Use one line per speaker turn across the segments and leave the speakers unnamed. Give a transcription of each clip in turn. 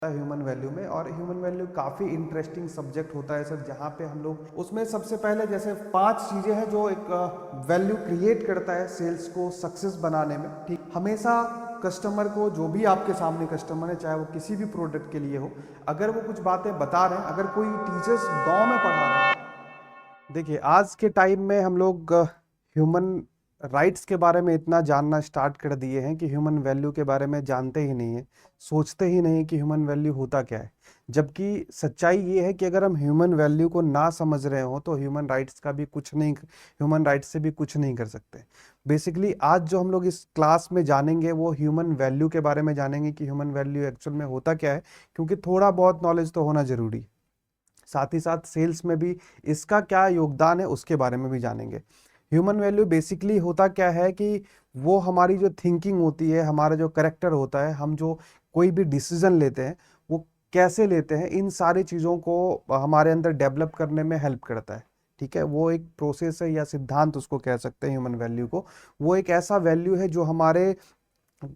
Human value में। और human value काफ़ी इंटरेस्टिंग सब्जेक्ट होता है सर, जहाँ पे हम लोग उसमें सबसे पहले जैसे 5 चीज़ें हैं जो एक वैल्यू क्रिएट करता है सेल्स को सक्सेस बनाने में। ठीक, हमेशा कस्टमर को, जो भी आपके सामने कस्टमर है, चाहे वो किसी भी प्रोडक्ट के लिए हो, अगर वो कुछ बातें बता रहे हैं, अगर कोई टीचर्स गांव में पढ़ा रहे हैं, देखिए आज के टाइम में हम लोग ह्यूमन राइट्स के बारे में इतना जानना स्टार्ट कर दिए हैं कि ह्यूमन वैल्यू के बारे में जानते ही नहीं है, सोचते ही नहीं कि ह्यूमन वैल्यू होता क्या है। जबकि सच्चाई ये है कि अगर हम ह्यूमन वैल्यू को ना समझ रहे हो तो ह्यूमन राइट्स का भी कुछ नहीं, ह्यूमन राइट्स से भी कुछ नहीं कर सकते। बेसिकली आज जो हम लोग इस क्लास में जानेंगे वो ह्यूमन वैल्यू के बारे में जानेंगे कि ह्यूमन वैल्यू एक्चुअल में होता क्या है, क्योंकि थोड़ा बहुत नॉलेज तो होना जरूरी है। साथ ही साथ सेल्स में भी इसका क्या योगदान है उसके बारे में भी जानेंगे। ह्यूमन वैल्यू बेसिकली होता क्या है कि वो हमारी जो थिंकिंग होती है, हमारा जो करेक्टर होता है, हम जो कोई भी डिसीजन लेते हैं वो कैसे लेते हैं, इन सारी चीज़ों को हमारे अंदर डेवलप करने में हेल्प करता है। ठीक है, वो एक प्रोसेस है या सिद्धांत उसको कह सकते हैं ह्यूमन वैल्यू को। वो एक ऐसा वैल्यू है जो हमारे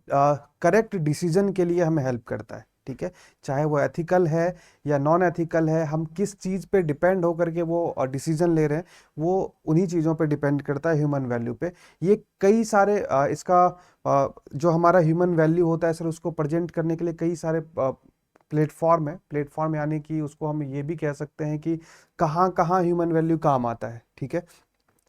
करेक्ट डिसीजन के लिए हमें हेल्प करता है। ठीक है, चाहे वो एथिकल है या नॉन एथिकल है, हम किस चीज़ पे डिपेंड होकर के वो डिसीजन ले रहे हैं, वो उन्हीं चीज़ों पे डिपेंड करता है ह्यूमन वैल्यू पे। ये कई सारे इसका जो हमारा ह्यूमन वैल्यू होता है सर, उसको प्रेजेंट करने के लिए कई सारे प्लेटफॉर्म है। प्लेटफॉर्म यानी कि उसको हम ये भी कह सकते हैं कि कहाँ कहाँ ह्यूमन वैल्यू काम आता है। ठीक है,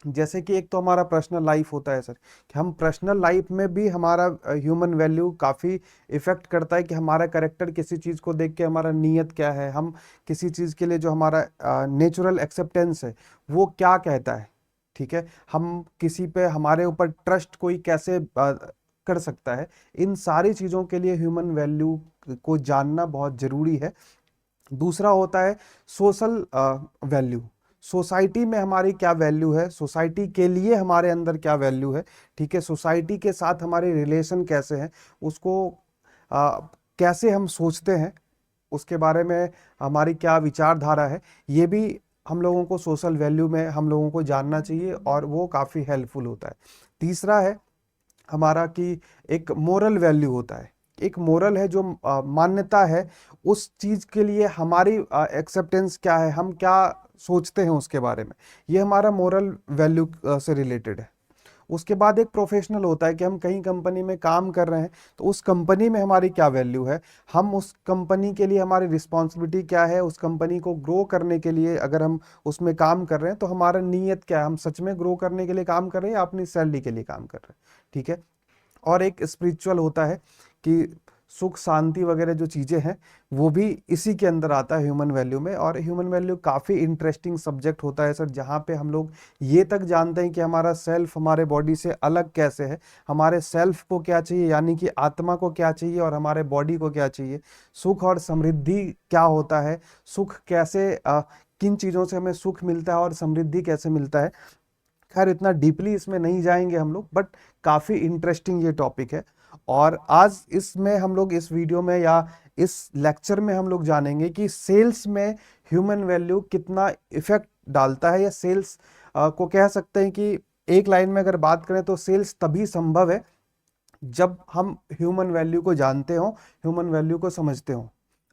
जैसे कि एक तो हमारा पर्सनल लाइफ होता है सर, कि हम पर्सनल लाइफ में भी हमारा ह्यूमन वैल्यू काफ़ी इफेक्ट करता है कि हमारा करेक्टर किसी चीज़ को देख के हमारा नीयत क्या है, हम किसी चीज़ के लिए जो हमारा नेचुरल एक्सेप्टेंस है वो क्या कहता है। ठीक है, हम किसी पे हमारे ऊपर ट्रस्ट कोई कैसे कर सकता है, इन सारी चीज़ों के लिए ह्यूमन वैल्यू को जानना बहुत ज़रूरी है। दूसरा होता है सोशल वैल्यू। सोसाइटी में हमारी क्या वैल्यू है, सोसाइटी के लिए हमारे अंदर क्या वैल्यू है। ठीक है, सोसाइटी के साथ हमारे रिलेशन कैसे हैं, उसको आ, कैसे हम सोचते हैं, उसके बारे में हमारी क्या विचारधारा है, ये भी हम लोगों को सोशल वैल्यू में हम लोगों को जानना चाहिए और वो काफ़ी हेल्पफुल होता है। तीसरा है हमारा कि एक मोरल वैल्यू होता है। एक मोरल है जो मान्यता है, उस चीज के लिए हमारी एक्सेप्टेंस क्या है, हम क्या सोचते हैं उसके बारे में, ये हमारा मोरल वैल्यू से रिलेटेड है। उसके बाद एक प्रोफेशनल होता है कि हम कहीं कंपनी में काम कर रहे हैं तो उस कंपनी में हमारी क्या वैल्यू है, हम उस कंपनी के लिए हमारी रिस्पॉन्सिबिलिटी क्या है, उस कंपनी को ग्रो करने के लिए अगर हम उसमें काम कर रहे हैं तो हमारा नीयत क्या है, हम सच में ग्रो करने के लिए काम कर रहे हैं या अपनी सैलरी के लिए काम कर रहे हैं। ठीक है, और एक स्पिरिचुअल होता है कि सुख शांति वगैरह जो चीज़ें हैं वो भी इसी के अंदर आता है ह्यूमन वैल्यू में। और ह्यूमन वैल्यू काफ़ी इंटरेस्टिंग सब्जेक्ट होता है सर, जहाँ पे हम लोग ये तक जानते हैं कि हमारा सेल्फ हमारे बॉडी से अलग कैसे है, हमारे सेल्फ को क्या चाहिए यानी कि आत्मा को क्या चाहिए और हमारे बॉडी को क्या चाहिए, सुख और समृद्धि क्या होता है, सुख कैसे किन चीज़ों से हमें सुख मिलता है और समृद्धि कैसे मिलता है। खैर इतना डीपली इसमें नहीं जाएंगे हम लोग, बट काफ़ी इंटरेस्टिंग ये टॉपिक है। और आज इसमें हम लोग इस वीडियो में या इस लेक्चर में हम लोग जानेंगे कि सेल्स में ह्यूमन वैल्यू कितना इफेक्ट डालता है, या सेल्स को कह सकते हैं कि एक लाइन में अगर बात करें तो सेल्स तभी संभव है जब हम ह्यूमन वैल्यू को जानते हो, ह्यूमन वैल्यू को समझते हो।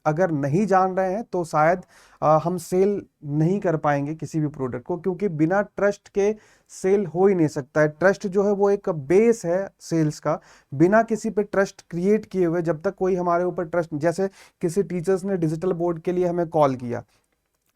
अगर नहीं जान रहे हैं तो शायद हम सेल नहीं कर पाएंगे किसी भी प्रोडक्ट को, क्योंकि बिना ट्रस्ट के सेल हो ही नहीं सकता है। ट्रस्ट जो है वो एक बेस है सेल्स का। बिना किसी पे ट्रस्ट क्रिएट किए हुए जब तक कोई हमारे ऊपर ट्रस्ट, जैसे किसी टीचर्स ने डिजिटल बोर्ड के लिए हमें कॉल किया,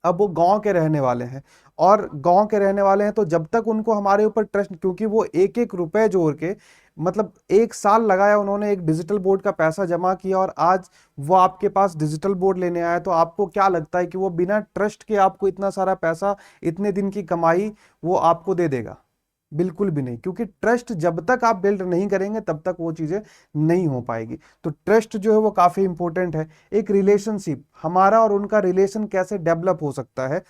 अब वो गांव के रहने वाले हैं और गांव के रहने वाले हैं, तो जब तक उनको हमारे ऊपर ट्रस्ट, क्योंकि वो एक एक रुपए जोड़ के, मतलब 1 साल लगाया उन्होंने एक डिजिटल बोर्ड का पैसा जमा किया और आज वो आपके पास डिजिटल बोर्ड लेने आया, तो आपको क्या लगता है कि वो बिना ट्रस्ट के आपको इतना सारा पैसा, इतने दिन की कमाई वो आपको दे देगा? बिल्कुल भी नहीं, क्योंकि ट्रस्ट जब तक आप बिल्ड नहीं करेंगे तब तक वो चीजें नहीं हो पाएगी। तो ट्रस्ट जो है वो काफी इंपॉर्टेंट है। एक रिलेशनशिप, हमारा और उनका रिलेशन कैसे डेवलप हो सकता है,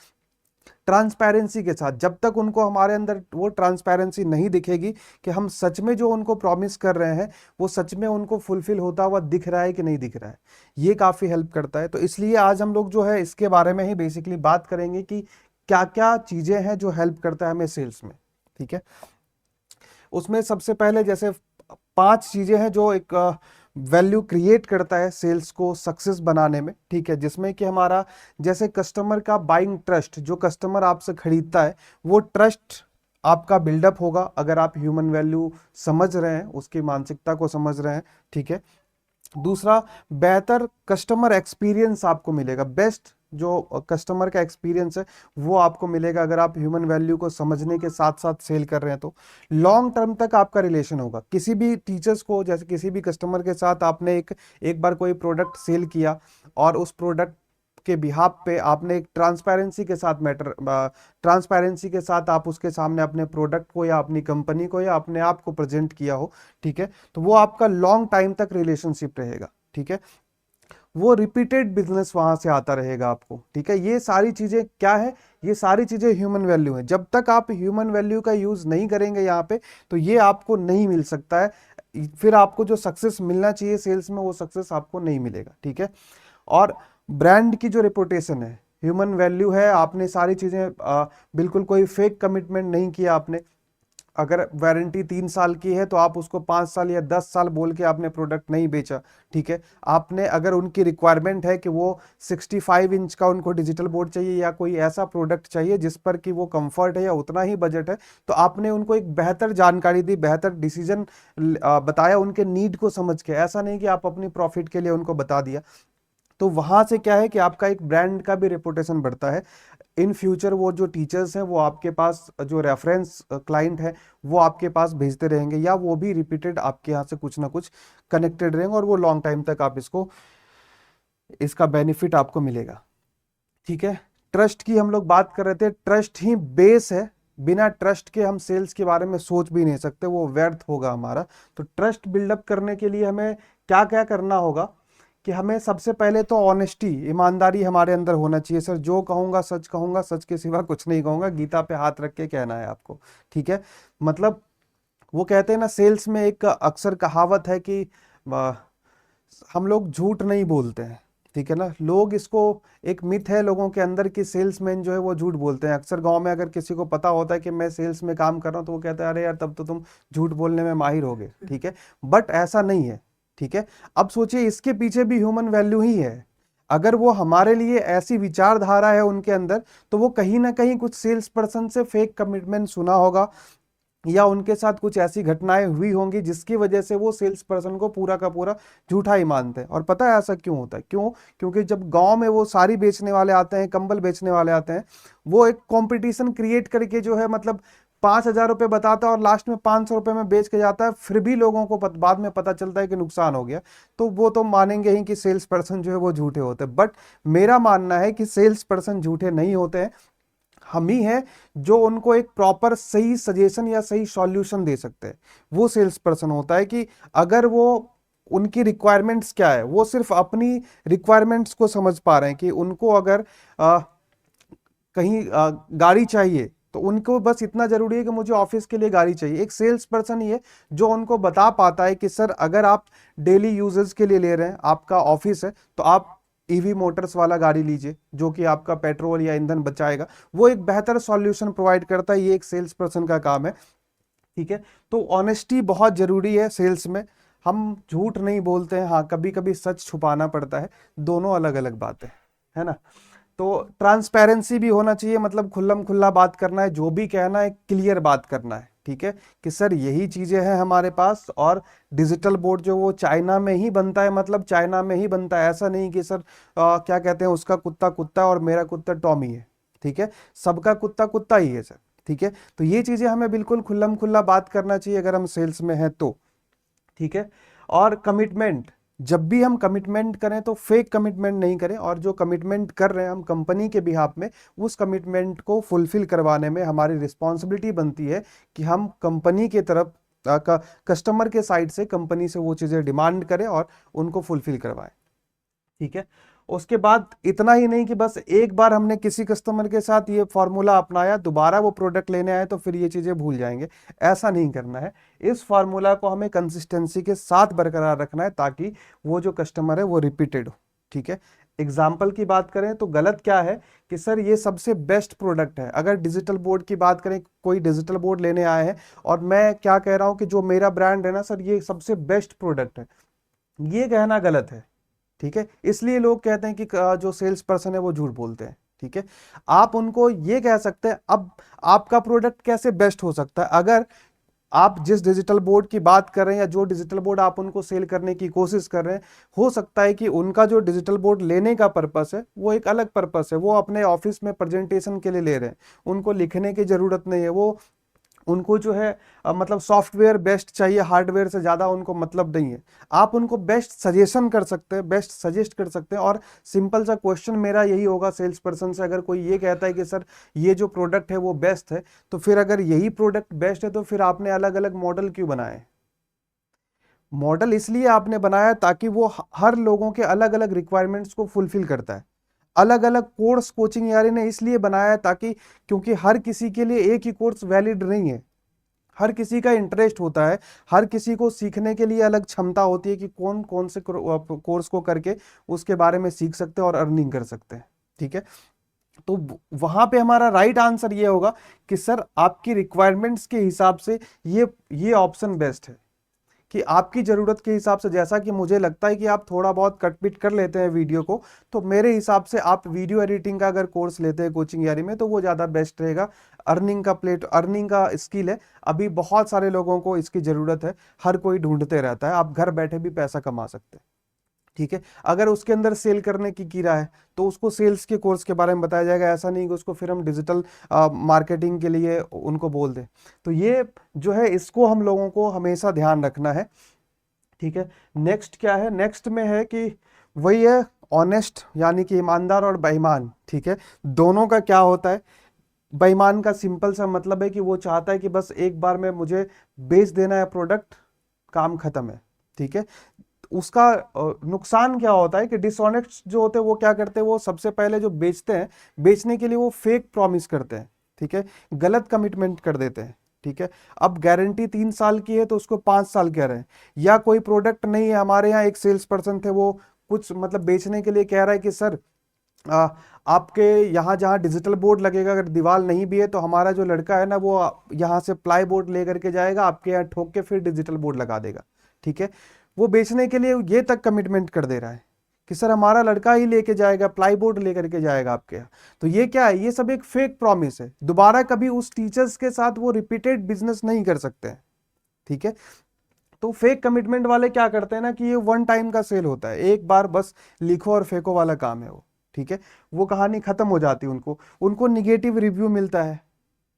ट्रांसपेरेंसी के साथ। जब तक उनको हमारे अंदर वो ट्रांसपेरेंसी नहीं दिखेगी कि हम सच में जो उनको प्रॉमिस कर रहे हैं वो सच में उनको फुलफिल होता हुआ दिख रहा है कि नहीं दिख रहा है, ये काफी हेल्प करता है। तो इसलिए आज हम लोग जो है इसके बारे में ही बेसिकली बात करेंगे कि क्या क्या चीजें हैं जो हेल्प करता है हमें सेल्स में। ठीक है, उसमें सबसे पहले जैसे 5 चीजें हैं जो एक वैल्यू क्रिएट करता है सेल्स को सक्सेस बनाने में, ठीक है, जिसमें कि हमारा जैसे कस्टमर का बाइंग ट्रस्ट, जो कस्टमर आपसे खरीदता है वो ट्रस्ट आपका बिल्डअप होगा अगर आप ह्यूमन वैल्यू समझ रहे हैं, उसकी मानसिकता को समझ रहे हैं, ठीक है। दूसरा, बेहतर कस्टमर एक्सपीरियंस आपको मिलेगा, बेस्ट जो कस्टमर का एक्सपीरियंस है वो आपको मिलेगा अगर आप ह्यूमन वैल्यू को समझने के साथ साथ सेल कर रहे हैं। तो लॉन्ग टर्म तक आपका रिलेशन होगा किसी भी टीचर्स को, जैसे किसी भी कस्टमर के साथ आपने एक बार कोई प्रोडक्ट सेल किया और उस प्रोडक्ट के बिहाफ पे आपने एक ट्रांसपेरेंसी के साथ ट्रांसपेरेंसी के साथ आप उसके सामने अपने प्रोडक्ट को या अपनी कंपनी को या अपने आप को प्रेजेंट किया हो, ठीक है, तो वो आपका लॉन्ग टाइम तक रिलेशनशिप रहेगा, ठीक है, वो रिपीटेड बिजनेस वहां से आता रहेगा आपको, ठीक है। ये सारी चीजें क्या है, ये सारी चीजें ह्यूमन वैल्यू है। जब तक आप ह्यूमन वैल्यू का यूज नहीं करेंगे यहाँ पे तो ये आपको नहीं मिल सकता है, फिर आपको जो सक्सेस मिलना चाहिए सेल्स में वो सक्सेस आपको नहीं मिलेगा, ठीक है। और ब्रांड की जो रेपुटेशन है, ह्यूमन वैल्यू है, आपने सारी चीजें बिल्कुल कोई फेक कमिटमेंट नहीं किया आपने। अगर वारंटी 3 साल की है तो आप उसको 5 साल या 10 साल बोल के आपने प्रोडक्ट नहीं बेचा, ठीक है। आपने अगर उनकी रिक्वायरमेंट है कि वो 65 इंच का उनको डिजिटल बोर्ड चाहिए या कोई ऐसा प्रोडक्ट चाहिए जिस पर कि वो कंफर्ट है या उतना ही बजट है, तो आपने उनको एक बेहतर जानकारी दी, बेहतर डिसीजन बताया उनके नीड को समझ के, ऐसा नहीं कि आप अपनी प्रॉफिट के लिए उनको बता दिया। तो वहां से क्या है कि आपका एक ब्रांड का भी रेपुटेशन बढ़ता है। इन फ्यूचर वो जो टीचर्स हैं वो आपके पास जो रेफरेंस क्लाइंट है वो आपके पास भेजते रहेंगे या वो भी रिपीटेड आपके यहाँ से कुछ ना कुछ कनेक्टेड रहेंगे और वो लॉन्ग टाइम तक आप इसका बेनिफिट आपको मिलेगा, ठीक है। ट्रस्ट की हम लोग बात कर रहे थे, ट्रस्ट ही बेस है, बिना ट्रस्ट के हम सेल्स के बारे में सोच भी नहीं सकते, वो व्यर्थ होगा हमारा। तो ट्रस्ट बिल्डअप करने के लिए हमें क्या क्या करना होगा कि हमें सबसे पहले तो ऑनेस्टी, ईमानदारी हमारे अंदर होना चाहिए। सर जो कहूंगा, सच के सिवा कुछ नहीं कहूंगा, गीता पे हाथ रख के कहना है आपको, ठीक है। मतलब वो कहते हैं ना, सेल्स में एक अक्सर कहावत है कि आ, हम लोग झूठ नहीं बोलते हैं, ठीक है ना। लोग इसको, एक मिथ है लोगों के अंदर कि सेल्समैन जो है वो झूठ बोलते हैं। अक्सर गांव में अगर किसी को पता होता है कि मैं सेल्स में काम कर रहा हूं तो वो कहता है अरे यार तब तो तुम झूठ बोलने में माहिर होगे, ठीक है। बट ऐसा नहीं है, ठीक है। अब सोचिए इसके पीछे भी ह्यूमन वैल्यू ही है। अगर वो हमारे लिए ऐसी विचारधारा है उनके अंदर, तो वो कहीं ना कहीं कुछ सेल्स पर्सन से फेक कमिटमेंट सुना होगा या उनके साथ कुछ ऐसी घटनाएं हुई होंगी जिसकी वजह से वो सेल्स पर्सन को पूरा का पूरा झूठा ही मानते हैं। और पता है ऐसा क्यों होता है, क्यों? क्योंकि जब गांव में वो साड़ी बेचने वाले आते हैं, कंबल बेचने वाले आते हैं, वो एक कंपटीशन क्रिएट करके जो है मतलब 5,000 रुपये बताता है और लास्ट में 500 रुपये में बेच के जाता है, फिर भी लोगों को बाद में पता चलता है कि नुकसान हो गया, तो वो तो मानेंगे ही कि सेल्स पर्सन जो है वो झूठे होते हैं। बट मेरा मानना है कि सेल्स पर्सन झूठे नहीं होते हैं, हम ही हैं जो उनको एक प्रॉपर सही सजेशन या सही सॉल्यूशन दे सकते हैं। वो सेल्स पर्सन होता है कि अगर वो, उनकी रिक्वायरमेंट्स क्या है, वो सिर्फ अपनी रिक्वायरमेंट्स को समझ पा रहे हैं कि उनको अगर कहीं गाड़ी चाहिए तो उनको बस इतना जरूरी है कि मुझे ऑफिस के लिए गाड़ी चाहिए। एक सेल्स पर्सन ही है जो उनको बता पाता है कि सर अगर आप डेली यूजेस के लिए ले रहे हैं, आपका ऑफिस है, तो आप ईवी मोटर्स वाला गाड़ी लीजिए जो कि आपका पेट्रोल या ईंधन बचाएगा। वो एक बेहतर सॉल्यूशन प्रोवाइड करता है, ये एक सेल्स पर्सन का काम है, ठीक है। तो ऑनेस्टी बहुत जरूरी है सेल्स में। हम झूठ नहीं बोलते हैं, हाँ कभी कभी सच छुपाना पड़ता है, दोनों अलग अलग बातें है ना। तो ट्रांसपेरेंसी भी होना चाहिए, मतलब खुल्लम खुल्ला बात करना है, जो भी कहना है क्लियर बात करना है, ठीक है, कि सर यही चीजें हैं हमारे पास। और डिजिटल बोर्ड जो वो चाइना में ही बनता है, मतलब चाइना में ही बनता है, ऐसा नहीं कि सर क्या कहते हैं उसका कुत्ता कुत्ता और मेरा कुत्ता टॉमी है, ठीक है, सबका कुत्ता कुत्ता ही है सर, ठीक है। तो ये चीजें हमें बिल्कुल खुल्लम खुल्ला बात करना चाहिए अगर हम सेल्स में हैं तो, ठीक है। और कमिटमेंट, जब भी हम कमिटमेंट करें तो फेक कमिटमेंट नहीं करें, और जो कमिटमेंट कर रहे हैं हम कंपनी के बिहाफ में, उस कमिटमेंट को फुलफिल करवाने में हमारी रिस्पॉन्सिबिलिटी बनती है कि हम कंपनी के तरफ कस्टमर के साइड से कंपनी से वो चीजें डिमांड करें और उनको फुलफिल करवाएं, ठीक है। उसके बाद इतना ही नहीं कि बस एक बार हमने किसी कस्टमर के साथ ये फॉर्मूला अपनाया, दोबारा वो प्रोडक्ट लेने आए तो फिर ये चीजें भूल जाएंगे, ऐसा नहीं करना है। इस फॉर्मूला को हमें कंसिस्टेंसी के साथ बरकरार रखना है ताकि वो जो कस्टमर है वो रिपीटेड हो, ठीक है। एग्जाम्पल की बात करें तो गलत क्या है कि सर ये सबसे बेस्ट प्रोडक्ट है। अगर डिजिटल बोर्ड की बात करें, कोई डिजिटल बोर्ड लेने आए हैं और मैं क्या कह रहा हूं कि जो मेरा ब्रांड है ना सर ये सबसे बेस्ट प्रोडक्ट है, ये कहना गलत है। ठीक है, इसलिए लोग कहते हैं कि जो सेल्स पर्सन है वो झूठ बोलते हैं। ठीक है, आप उनको ये कह सकते हैं अब आपका प्रोडक्ट कैसे बेस्ट हो सकता है। अगर आप जिस डिजिटल बोर्ड की बात कर रहे हैं या जो डिजिटल बोर्ड आप उनको सेल करने की कोशिश कर रहे हैं, हो सकता है कि उनका जो डिजिटल बोर्ड लेने का पर्पस है वो एक अलग पर्पस है, वो अपने ऑफिस में प्रेजेंटेशन के लिए ले रहे हैं, उनको लिखने की जरूरत नहीं है, वो उनको जो है मतलब सॉफ्टवेयर बेस्ट चाहिए, हार्डवेयर से ज़्यादा उनको मतलब नहीं है। आप उनको बेस्ट सजेशन कर सकते हैं, बेस्ट सजेस्ट कर सकते हैं। और सिंपल सा क्वेश्चन मेरा यही होगा सेल्स पर्सन से, अगर कोई ये कहता है कि सर ये जो प्रोडक्ट है वो बेस्ट है, तो फिर अगर यही प्रोडक्ट बेस्ट है तो फिर आपने अलग अलग मॉडल क्यों बनाए। मॉडल इसलिए आपने बनाया ताकि वो हर लोगों के अलग अलग रिक्वायरमेंट्स को फुलफिल करता है। अलग अलग कोर्स कोचिंग यारी ने इसलिए बनाया है ताकि, क्योंकि हर किसी के लिए एक ही कोर्स वैलिड नहीं है, हर किसी का इंटरेस्ट होता है, हर किसी को सीखने के लिए अलग क्षमता होती है कि कौन कौन से कोर्स को करके उसके बारे में सीख सकते हैं और अर्निंग कर सकते हैं। ठीक है, तो वहां पे हमारा राइट आंसर ये होगा कि सर आपकी रिक्वायरमेंट्स के हिसाब से ये ऑप्शन बेस्ट है, कि आपकी ज़रूरत के हिसाब से, जैसा कि मुझे लगता है कि आप थोड़ा बहुत कटपिट कर लेते हैं वीडियो को, तो मेरे हिसाब से आप वीडियो एडिटिंग का अगर कोर्स लेते हैं कोचिंग यारी में तो वो ज़्यादा बेस्ट रहेगा। अर्निंग का स्किल है, अभी बहुत सारे लोगों को इसकी ज़रूरत है, हर कोई ढूंढते रहता है, आप घर बैठे भी पैसा कमा सकते हैं। ठीक है, अगर उसके अंदर सेल करने की कीड़ा है तो उसको सेल्स के कोर्स के बारे में बताया जाएगा, ऐसा नहीं कि उसको फिर हम डिजिटल मार्केटिंग के लिए उनको बोल दें। तो ये जो है इसको हम लोगों को हमेशा ध्यान रखना है। ठीक है, नेक्स्ट क्या है, नेक्स्ट में है कि वही है ऑनेस्ट, यानी कि ईमानदार और बेईमान। ठीक है, दोनों का क्या होता है। बेईमान का सिंपल सा मतलब है कि वो चाहता है कि बस एक बार में मुझे बेच देना है प्रोडक्ट, काम खत्म है। ठीक है, उसका नुकसान क्या होता है कि डिसऑनेस्ट जो होते हैं वो क्या करते हैं, वो सबसे पहले जो बेचते हैं, बेचने के लिए वो फेक प्रॉमिस करते हैं। ठीक है, गलत कमिटमेंट कर देते हैं। ठीक है, अब गारंटी 3 साल की है तो उसको 5 साल कह रहे हैं, या कोई प्रोडक्ट नहीं है। हमारे यहाँ एक सेल्स पर्सन थे, वो कुछ मतलब बेचने के लिए कह रहा है कि सर आ, आपके यहाँ जहाँ डिजिटल बोर्ड लगेगा अगर दीवार नहीं भी है तो हमारा जो लड़का है ना वो यहाँ से प्लाई बोर्ड लेकर के जाएगा, आपके यहाँ ठोक के फिर डिजिटल बोर्ड लगा देगा। ठीक है, वो बेचने के लिए ये तक कमिटमेंट कर दे रहा है कि सर हमारा लड़का ही लेके जाएगा, प्लाई बोर्ड लेकर के जाएगा आपके यहाँ। तो ये क्या है, ये सब एक फेक प्रॉमिस है, दोबारा कभी उस टीचर्स के साथ वो रिपीटेड बिजनेस नहीं कर सकते हैं। ठीक है, तो फेक कमिटमेंट वाले क्या करते हैं ना कि ये वन टाइम का सेल होता है, एक बार बस लिखो और फेंको वाला काम है वो। ठीक है, वो कहानी खत्म हो जाती है, उनको उनको निगेटिव रिव्यू मिलता है,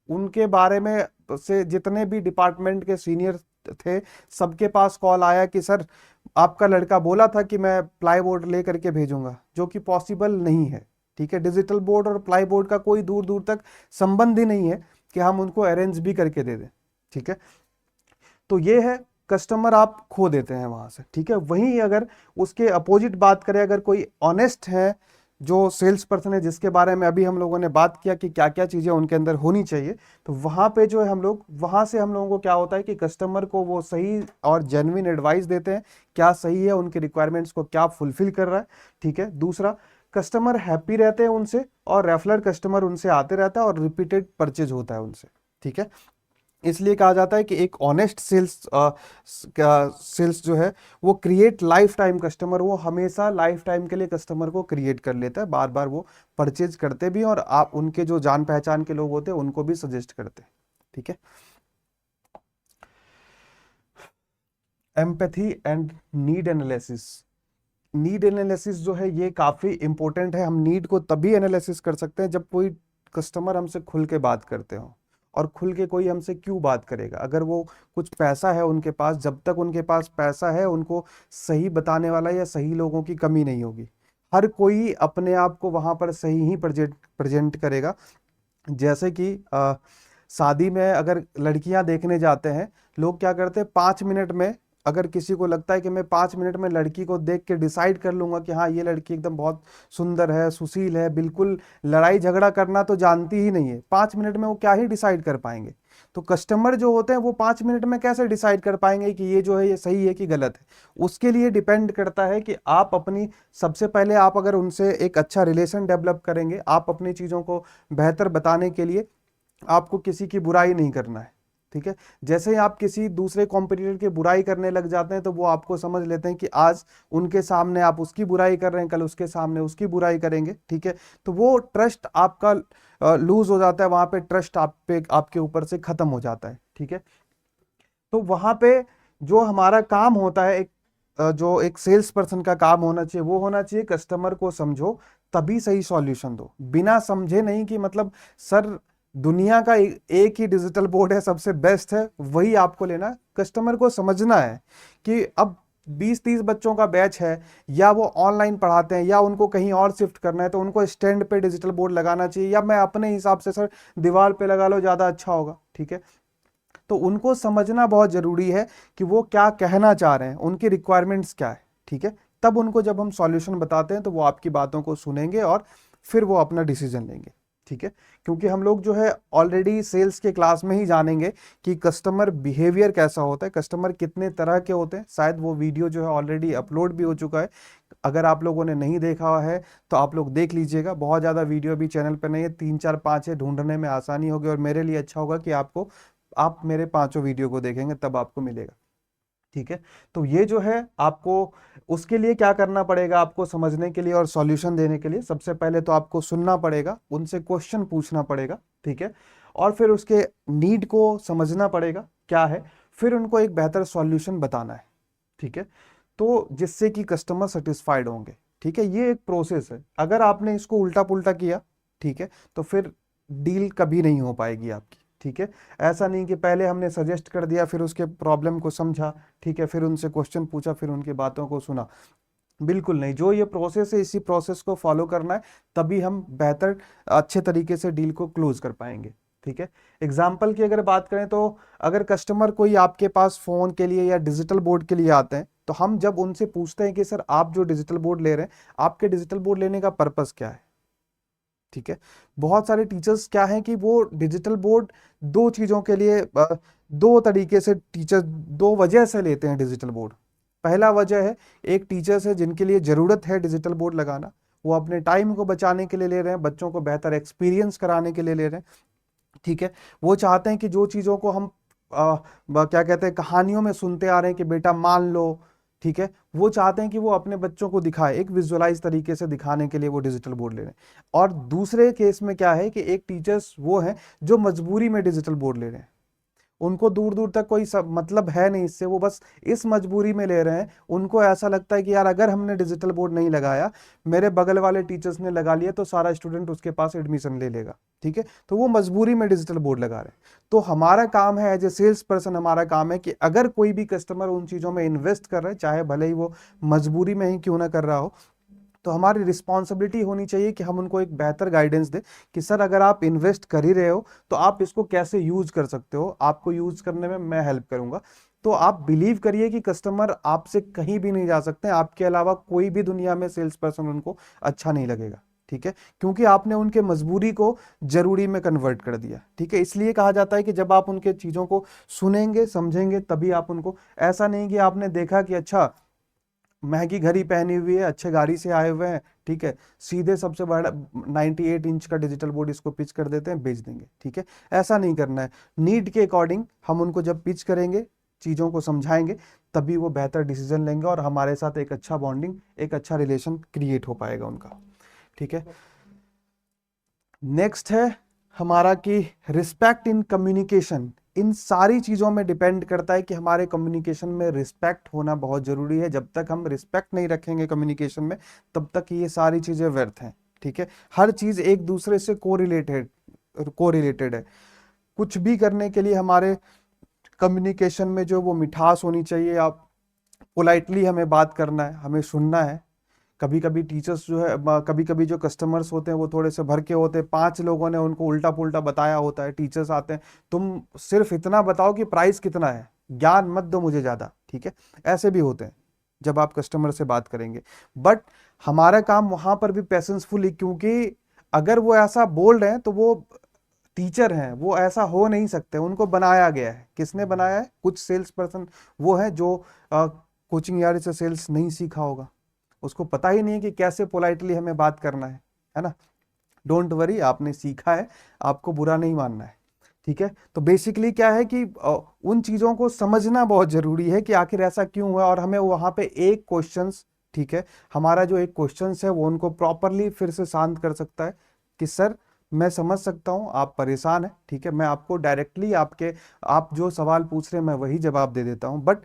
उनके बारे में से जितने भी डिपार्टमेंट के सीनियर थे सबके पास कॉल आया कि सर आपका लड़का बोला था कि मैं प्लाई बोर्ड ले करके भेजूंगा, जो कि पॉसिबल नहीं है। ठीक है, डिजिटल बोर्ड और प्लाई बोर्ड का कोई दूर दूर तक संबंध ही नहीं है कि हम उनको अरेंज भी करके दे दें। ठीक है, तो ये है कस्टमर आप खो देते हैं वहां से। ठीक है, वहीं अगर उसके अपोजिट बात करें, अगर कोई ऑनेस्ट है जो सेल्स पर्सन है, जिसके बारे में अभी हम लोगों ने बात किया कि क्या क्या चीजें उनके अंदर होनी चाहिए, तो वहां पे जो है हम लोग वहां से हम लोगों को क्या होता है कि कस्टमर को वो सही और जेन्युइन एडवाइस देते हैं, क्या सही है, उनके रिक्वायरमेंट्स को क्या फुलफिल कर रहा है। ठीक है, दूसरा कस्टमर हैप्पी रहते हैं उनसे, और रेफरल कस्टमर उनसे आते रहता है और रिपीटेड परचेज होता है उनसे। ठीक है, इसलिए कहा जाता है कि एक ऑनेस्ट सेल्स जो है वो क्रिएट लाइफ टाइम कस्टमर, वो हमेशा लाइफ टाइम के लिए कस्टमर को क्रिएट कर लेता है, बार बार वो परचेज करते भी, और आप उनके जो जान पहचान के लोग होते हैं उनको भी सजेस्ट करते हैं। ठीक है, empathy and need analysis. Need analysis जो है ये काफी इंपॉर्टेंट है। हम नीड को तभी एनालिसिस कर सकते हैं जब कोई कस्टमर हमसे खुल के बात करते हो, और खुल के कोई हमसे क्यों बात करेगा, अगर वो कुछ पैसा है उनके पास, जब तक उनके पास पैसा है उनको सही बताने वाला या सही लोगों की कमी नहीं होगी। हर कोई अपने आप को वहां पर सही ही प्रेजेंट करेगा। जैसे कि शादी में अगर लड़कियां देखने जाते हैं, लोग क्या करते हैं, 5 मिनट में अगर किसी को लगता है कि मैं 5 मिनट में लड़की को देख के डिसाइड कर लूंगा कि हाँ ये लड़की एकदम बहुत सुंदर है, सुशील है, बिल्कुल लड़ाई झगड़ा करना तो जानती ही नहीं है, 5 मिनट में वो क्या ही डिसाइड कर पाएंगे। तो कस्टमर जो होते हैं वो 5 मिनट में कैसे डिसाइड कर पाएंगे कि ये जो है ये सही है कि गलत है। उसके लिए डिपेंड करता है कि आप अपनी, सबसे पहले आप अगर उनसे एक अच्छा रिलेशन डेवलप करेंगे, आप अपनी चीज़ों को बेहतर बताने के लिए आपको किसी की बुराई नहीं करना है। ठीक है। जैसे ही आप किसी दूसरे कॉम्पिटिटर की बुराई करने लग जाते हैं तो वो आपको समझ लेते हैं कि आज उनके सामने आप उसकी बुराई कर रहे हैं, कल उसके सामने उसकी बुराई करेंगे, ठीक है। तो वो ट्रस्ट आपका लूज हो जाता है, वहां पे ट्रस्ट आप पे आपके ऊपर से खत्म हो जाता है, ठीक है। तो वहां पे जो हमारा काम होता है, एक जो एक सेल्स पर्सन का काम होना चाहिए वो होना चाहिए कस्टमर को समझो तभी सही सॉल्यूशन दो। बिना समझे नहीं कि मतलब सर दुनिया का एक ही डिजिटल बोर्ड है सबसे बेस्ट है वही आपको लेना। कस्टमर को समझना है कि अब 20-30 बच्चों का बैच है, या वो ऑनलाइन पढ़ाते हैं या उनको कहीं और शिफ्ट करना है, तो उनको स्टैंड पे डिजिटल बोर्ड लगाना चाहिए या मैं अपने हिसाब से सर दीवार पे लगा लो ज्यादा अच्छा होगा, ठीक है। तो उनको समझना बहुत जरूरी है कि वो क्या कहना चाह रहे हैं, उनकी रिक्वायरमेंट्स क्या है, ठीक है। तब उनको जब हम सॉल्यूशन बताते हैं तो वो आपकी बातों को सुनेंगे और फिर वो अपना डिसीजन लेंगे, ठीक है। क्योंकि हम लोग जो है ऑलरेडी सेल्स के क्लास में ही जानेंगे कि कस्टमर बिहेवियर कैसा होता है, कस्टमर कितने तरह के होते हैं। शायद वो वीडियो जो है ऑलरेडी अपलोड भी हो चुका है, अगर आप लोगों ने नहीं देखा हुआ है तो आप लोग देख लीजिएगा। बहुत ज़्यादा वीडियो भी चैनल पर नहीं है, 3 4 5 है, ढूंढने में आसानी होगी और मेरे लिए अच्छा होगा कि आपको आप मेरे 5 वीडियो को देखेंगे तब आपको मिलेगा, ठीक है। तो ये जो है आपको उसके लिए क्या करना पड़ेगा, आपको समझने के लिए और सॉल्यूशन देने के लिए सबसे पहले तो आपको सुनना पड़ेगा, उनसे क्वेश्चन पूछना पड़ेगा, ठीक है। और फिर उसके नीड को समझना पड़ेगा क्या है, फिर उनको एक बेहतर सॉल्यूशन बताना है, ठीक है। तो जिससे कि कस्टमर सेटिस्फाइड होंगे, ठीक है। ये एक प्रोसेस है, अगर आपने इसको उल्टा पुल्टा किया, ठीक है, तो फिर डील कभी नहीं हो पाएगी आपकी, ठीक है। ऐसा नहीं कि पहले हमने सजेस्ट कर दिया फिर उसके प्रॉब्लम को समझा, ठीक है, फिर उनसे क्वेश्चन पूछा फिर उनकी बातों को सुना, बिल्कुल नहीं। जो ये प्रोसेस है इसी प्रोसेस को फॉलो करना है, तभी हम बेहतर अच्छे तरीके से डील को क्लोज कर पाएंगे, ठीक है। एग्जाम्पल की अगर बात करें तो अगर कस्टमर कोई आपके पास फोन के लिए या डिजिटल बोर्ड के लिए आते हैं तो हम जब उनसे पूछते हैं कि सर आप जो डिजिटल बोर्ड ले रहे हैं, आपके डिजिटल बोर्ड लेने का पर्पस क्या है, ठीक है। बहुत सारे टीचर्स क्या हैं कि वो डिजिटल बोर्ड दो चीजों के लिए दो तरीके से टीचर दो वजह से लेते हैं डिजिटल बोर्ड। पहला वजह है, एक टीचर्स है जिनके लिए जरूरत है डिजिटल बोर्ड लगाना, वो अपने टाइम को बचाने के लिए ले रहे हैं, बच्चों को बेहतर एक्सपीरियंस कराने के लिए ले रहे हैं, ठीक है। वो चाहते हैं कि जो चीजों को हम क्या कहते हैं कहानियों में सुनते आ रहे हैं कि बेटा मान लो, ठीक है, वो चाहते हैं कि वो अपने बच्चों को दिखाए, एक विजुअलाइज तरीके से दिखाने के लिए वो डिजिटल बोर्ड ले रहे हैं। और दूसरे केस में क्या है कि एक टीचर्स वो हैं जो मजबूरी में डिजिटल बोर्ड ले रहे हैं, उनको दूर दूर तक कोई सब मतलब है नहीं इससे, वो बस इस मजबूरी में ले रहे हैं। उनको ऐसा लगता है कि यार अगर हमने डिजिटल बोर्ड नहीं लगाया, मेरे बगल वाले टीचर्स ने लगा लिया तो सारा स्टूडेंट उसके पास एडमिशन ले लेगा, ठीक है। तो वो मजबूरी में डिजिटल बोर्ड लगा रहे हैं। तो हमारा काम है एज ए सेल्स पर्सन, हमारा काम है कि अगर कोई भी कस्टमर उन चीजों में इन्वेस्ट कर रहा है, चाहे भले ही वो मजबूरी में ही क्यों ना कर रहा हो, तो हमारी रिस्पॉन्सिबिलिटी होनी चाहिए कि हम उनको एक बेहतर गाइडेंस दें कि सर अगर आप इन्वेस्ट कर ही रहे हो तो आप इसको कैसे यूज कर सकते हो, आपको यूज करने में मैं हेल्प करूंगा। तो आप बिलीव करिए कि कस्टमर आपसे कहीं भी नहीं जा सकते, आपके अलावा कोई भी दुनिया में सेल्स पर्सन उनको अच्छा नहीं लगेगा, ठीक है। क्योंकि आपने उनके मजबूरी को जरूरी में कन्वर्ट कर दिया, ठीक है। इसलिए कहा जाता है कि जब आप उनके चीजों को सुनेंगे समझेंगे तभी आप उनको, ऐसा नहीं कि आपने देखा कि अच्छा महंगी घड़ी पहनी हुई है, अच्छे गाड़ी से आए हुए हैं, ठीक है, सीधे सबसे बड़ा 98 इंच का डिजिटल बोर्ड इसको पिच कर देते हैं, बेच देंगे, ठीक है। ऐसा नहीं करना है, नीड के अकॉर्डिंग हम उनको जब पिच करेंगे, चीज़ों को समझाएंगे, तभी वो बेहतर डिसीजन लेंगे और हमारे साथ एक अच्छा बॉन्डिंग, एक अच्छा रिलेशन क्रिएट हो पाएगा उनका, ठीक है। नेक्स्ट है हमारा कि रिस्पेक्ट इन कम्युनिकेशन। इन सारी चीजों में डिपेंड करता है कि हमारे कम्युनिकेशन में रिस्पेक्ट होना बहुत जरूरी है। जब तक हम रिस्पेक्ट नहीं रखेंगे कम्युनिकेशन में, तब तक ये सारी चीजें व्यर्थ हैं, ठीक है। हर चीज एक दूसरे से कोरिलेटेड है। कुछ भी करने के लिए हमारे कम्युनिकेशन में जो वो मिठास होनी चाहिए, आप पोलाइटली हमें बात करना है, हमें सुनना है। कभी कभी टीचर्स जो है, कभी कभी जो कस्टमर्स होते हैं वो थोड़े से भर के होते हैं, 5 लोगों ने उनको उल्टा पुल्टा बताया होता है, टीचर्स आते हैं, तुम सिर्फ इतना बताओ कि प्राइस कितना है, ज्ञान मत दो मुझे ज्यादा, ठीक है। ऐसे भी होते हैं जब आप कस्टमर से बात करेंगे। बट हमारा काम वहां पर भी पैसेंसफुली, क्योंकि अगर वो ऐसा बोल रहे हैं तो वो टीचर हैं, वो ऐसा हो नहीं सकते, उनको बनाया गया है। किसने बनाया है? कुछ सेल्स पर्सन वो है जो कोचिंग यार से सेल्स नहीं सीखा होगा, उसको पता ही नहीं है कि कैसे पोलाइटली हमें बात करना है ना। डोंट वरी, आपने सीखा है, आपको बुरा नहीं मानना है, ठीक है। तो बेसिकली क्या है कि उन चीजों को समझना बहुत जरूरी है कि आखिर ऐसा क्यों हुआ, और हमें वहां पे एक क्वेश्चंस, ठीक है, हमारा जो एक क्वेश्चंस है वो उनको प्रॉपरली फिर से शांत कर सकता है कि सर मैं समझ सकता हूं आप परेशान है, ठीक है, मैं आपको डायरेक्टली आपके आप जो सवाल पूछ रहे हैं मैं वही जवाब दे देता हूं, बट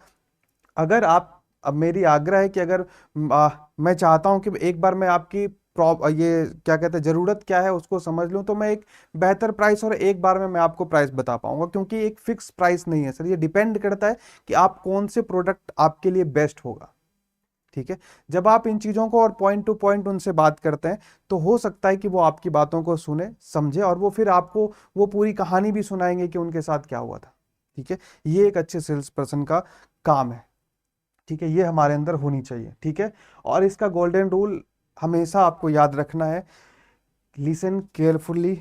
अगर आप, अब मेरी आग्रह है कि अगर मैं चाहता हूं कि एक बार मैं आपकी ये क्या कहते हैं जरूरत क्या है उसको समझ लूं, तो मैं एक बेहतर प्राइस और एक बार में मैं आपको प्राइस बता पाऊंगा, क्योंकि एक फिक्स प्राइस नहीं है सर, ये डिपेंड करता है कि आप कौन से प्रोडक्ट आपके लिए बेस्ट होगा। ठीक है। जब आप इन चीजों को और पॉइंट टू पॉइंट उनसे बात करते हैं तो हो सकता है कि वो आपकी बातों को सुने समझे और वो फिर आपको वो पूरी कहानी भी सुनाएंगे कि उनके साथ क्या हुआ था। ठीक है। ये एक अच्छे सेल्स पर्सन का काम है। ठीक है। ये हमारे अंदर होनी चाहिए। ठीक है। और इसका गोल्डन रूल हमेशा आपको याद रखना है, लिसन केयरफुली,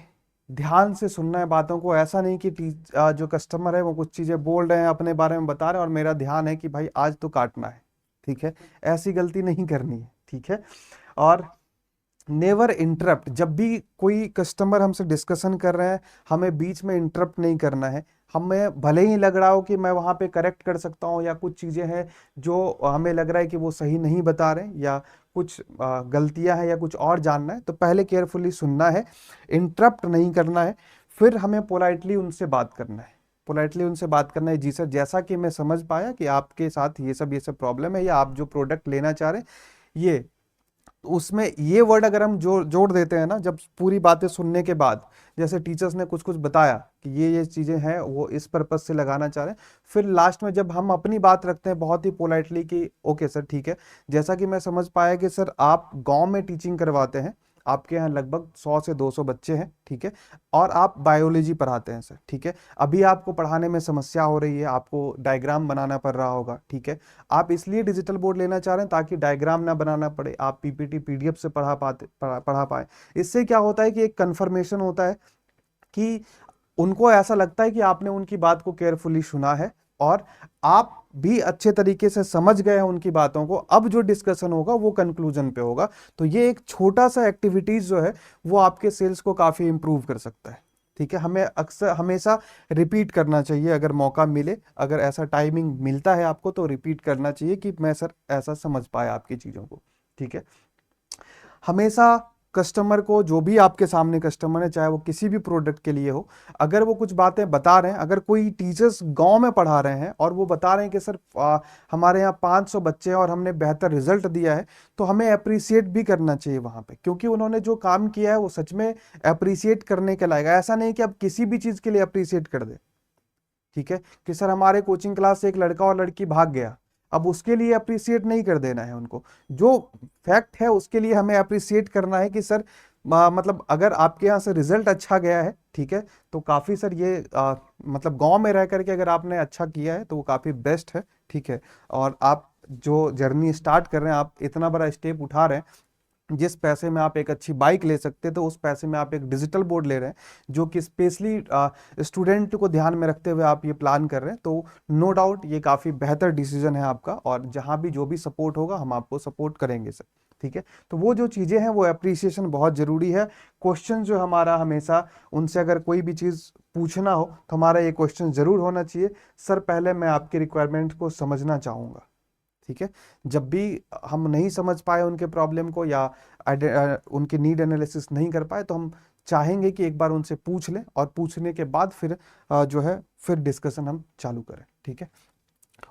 ध्यान से सुनना है बातों को। ऐसा नहीं कि जो कस्टमर है वो कुछ चीजें बोल रहे हैं अपने बारे में बता रहे हैं और मेरा ध्यान है कि भाई आज तो काटना है। ठीक है। ऐसी गलती नहीं करनी है। ठीक है। और नेवर इंटरप्ट, जब भी कोई कस्टमर हमसे डिस्कशन कर रहे हैं हमें बीच में इंटरप्ट नहीं करना है। हमें भले ही लग रहा हो कि मैं वहां पे करेक्ट कर सकता हूं या कुछ चीजें हैं जो हमें लग रहा है कि वो सही नहीं बता रहे हैं या कुछ गलतियां हैं या कुछ और जानना है, तो पहले केयरफुली सुनना है, इंटरप्ट नहीं करना है, फिर हमें पोलाइटली उनसे बात करना है। पोलाइटली उनसे बात करना है, जी सर जैसा कि मैं समझ पाया कि आपके साथ ये सब प्रॉब्लम है या आप जो प्रोडक्ट लेना चाह रहे हैं ये, तो उसमें ये वर्ड अगर हम जोड़ देते हैं ना, जब पूरी बातें सुनने के बाद, जैसे टीचर्स ने कुछ कुछ बताया कि ये चीजें हैं वो इस पर्पज से लगाना चाह रहे हैं, फिर लास्ट में जब हम अपनी बात रखते हैं बहुत ही पोलाइटली कि ओके सर ठीक है, जैसा कि मैं समझ पाया कि सर आप गांव में टीचिंग करवाते हैं, आपके यहाँ लगभग 100 से 200 बच्चे हैं, ठीक है, और आप बायोलॉजी पढ़ाते हैं सर, ठीक है, अभी आपको पढ़ाने में समस्या हो रही है, आपको डायग्राम बनाना पड़ रहा होगा, ठीक है, आप इसलिए डिजिटल बोर्ड लेना चाह रहे हैं ताकि डायग्राम ना बनाना पड़े, आप पीपीटी पीडीएफ से पढ़ा पाए। इससे क्या होता है कि एक कंफर्मेशन होता है कि उनको ऐसा लगता है कि आपने उनकी बात को केयरफुली सुना है और आप भी अच्छे तरीके से समझ गए हैं उनकी बातों को। अब जो डिस्कशन होगा वो कंक्लूजन पे होगा। तो ये एक छोटा सा एक्टिविटीज जो है वो आपके सेल्स को काफी इंप्रूव कर सकता है। ठीक है। हमें अक्सर हमेशा रिपीट करना चाहिए, अगर मौका मिले, अगर ऐसा टाइमिंग मिलता है आपको तो रिपीट करना चाहिए कि मैं सर ऐसा समझ पाया आपकी चीजों को। ठीक है। हमेशा कस्टमर को, जो भी आपके सामने कस्टमर है चाहे वो किसी भी प्रोडक्ट के लिए हो, अगर वो कुछ बातें बता रहे हैं, अगर कोई टीचर्स गांव में पढ़ा रहे हैं और वो बता रहे हैं कि सर हमारे यहाँ 500 बच्चे हैं और हमने बेहतर रिजल्ट दिया है, तो हमें अप्रिसिएट भी करना चाहिए वहां पे, क्योंकि उन्होंने जो काम किया है वो सच में अप्रिसिएट करने के लायक है। ऐसा नहीं कि आप किसी भी चीज के लिए अप्रिसिएट कर दे। ठीक है। कि सर हमारे कोचिंग क्लास से एक लड़का और लड़की भाग गया, अब उसके लिए अप्रिसिएट नहीं कर देना है उनको, जो फैक्ट है उसके लिए हमें अप्रिसिएट करना है कि सर मतलब अगर आपके यहाँ से रिजल्ट अच्छा गया है, ठीक है, तो काफी सर ये मतलब गांव में रह करके अगर आपने अच्छा किया है तो वो काफी बेस्ट है। ठीक है। और आप जो जर्नी स्टार्ट कर रहे हैं, आप इतना बड़ा स्टेप उठा रहे हैं, जिस पैसे में आप एक अच्छी बाइक ले सकते तो उस पैसे में आप एक डिजिटल बोर्ड ले रहे हैं जो कि स्पेशली स्टूडेंट को ध्यान में रखते हुए आप ये प्लान कर रहे हैं, तो नो डाउट ये काफी बेहतर डिसीजन है आपका, और जहां भी जो भी सपोर्ट होगा हम आपको सपोर्ट करेंगे सर। ठीक है। तो वो जो चीजें हैं वो अप्रिसिएशन बहुत जरूरी है। क्वेश्चन जो हमारा हमेशा उनसे अगर कोई भी चीज पूछना हो तो हमारा ये क्वेश्चन जरूर होना चाहिए, सर पहले मैं आपकी रिक्वायरमेंट को समझना चाहूंगा। ठीक है। जब भी हम नहीं समझ पाए उनके प्रॉब्लम को या उनके नीड एनालिसिस नहीं कर पाए तो हम चाहेंगे कि एक बार उनसे पूछ लें और पूछने के बाद फिर जो है फिर डिस्कशन हम चालू करें। ठीक है।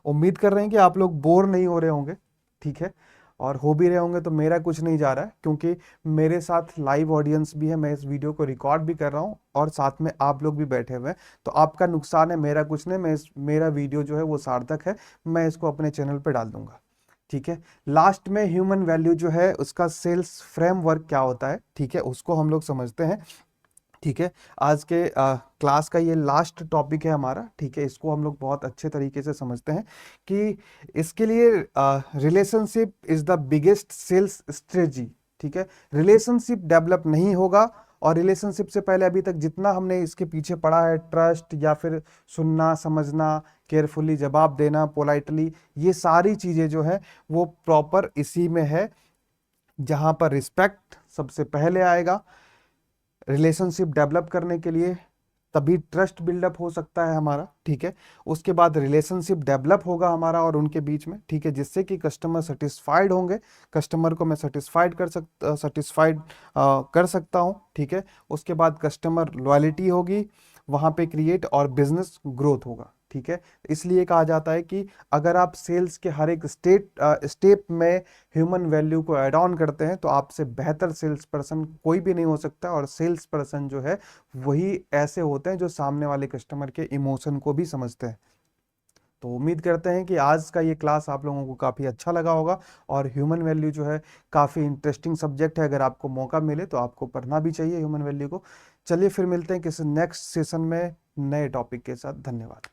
उम्मीद कर रहे हैं कि आप लोग बोर नहीं हो रहे होंगे। ठीक है। और हो भी रहे होंगे तो मेरा कुछ नहीं जा रहा है, क्योंकि मेरे साथ लाइव ऑडियंस भी है, मैं इस वीडियो को रिकॉर्ड भी कर रहा हूँ और साथ में आप लोग भी बैठे हुए हैं, तो आपका नुकसान है, मेरा कुछ नहीं। मेरा वीडियो जो है वो सार्थक है, मैं इसको अपने चैनल पर डाल दूंगा। ठीक है। लास्ट में ह्यूमन वैल्यू जो है उसका सेल्स फ्रेमवर्क क्या होता है, ठीक है, उसको हम लोग समझते हैं। ठीक है। आज के क्लास का ये लास्ट टॉपिक है हमारा। ठीक है। इसको हम लोग बहुत अच्छे तरीके से समझते हैं कि इसके लिए relationship is the biggest sales strategy. ठीक है। रिलेशनशिप डेवलप नहीं होगा, और रिलेशनशिप से पहले अभी तक जितना हमने इसके पीछे पढ़ा है, ट्रस्ट या फिर सुनना समझना, केयरफुली जवाब देना, पोलाइटली, ये सारी चीजें जो है वो प्रॉपर इसी में है, जहां पर रिस्पेक्ट सबसे पहले आएगा। रिलेशनशिप डेवलप करने के लिए तभी ट्रस्ट बिल्डअप हो सकता है हमारा, ठीक है। उसके बाद रिलेशनशिप डेवलप होगा हमारा और उनके बीच में, ठीक है, जिससे कि कस्टमर सेटिस्फाइड होंगे, कस्टमर को मैं सेटिस्फाइड कर सकता हूँ, ठीक है। उसके बाद कस्टमर लॉयल्टी होगी वहाँ पे क्रिएट, और बिजनेस ग्रोथ होगा, ठीक है। इसलिए कहा जाता है कि अगर आप सेल्स के हर एक स्टेप में ह्यूमन वैल्यू को ऐड ऑन करते हैं तो आपसे बेहतर सेल्स पर्सन कोई भी नहीं हो सकता। और सेल्स पर्सन जो है वही ऐसे होते हैं जो सामने वाले कस्टमर के इमोशन को भी समझते हैं। तो उम्मीद करते हैं कि आज का ये क्लास आप लोगों को काफ़ी अच्छा लगा होगा। और ह्यूमन वैल्यू जो है काफ़ी इंटरेस्टिंग सब्जेक्ट है, अगर आपको मौका मिले तो आपको पढ़ना भी चाहिए ह्यूमन वैल्यू को। चलिए फिर मिलते हैं किसी नेक्स्ट सेशन में नए टॉपिक के साथ। धन्यवाद।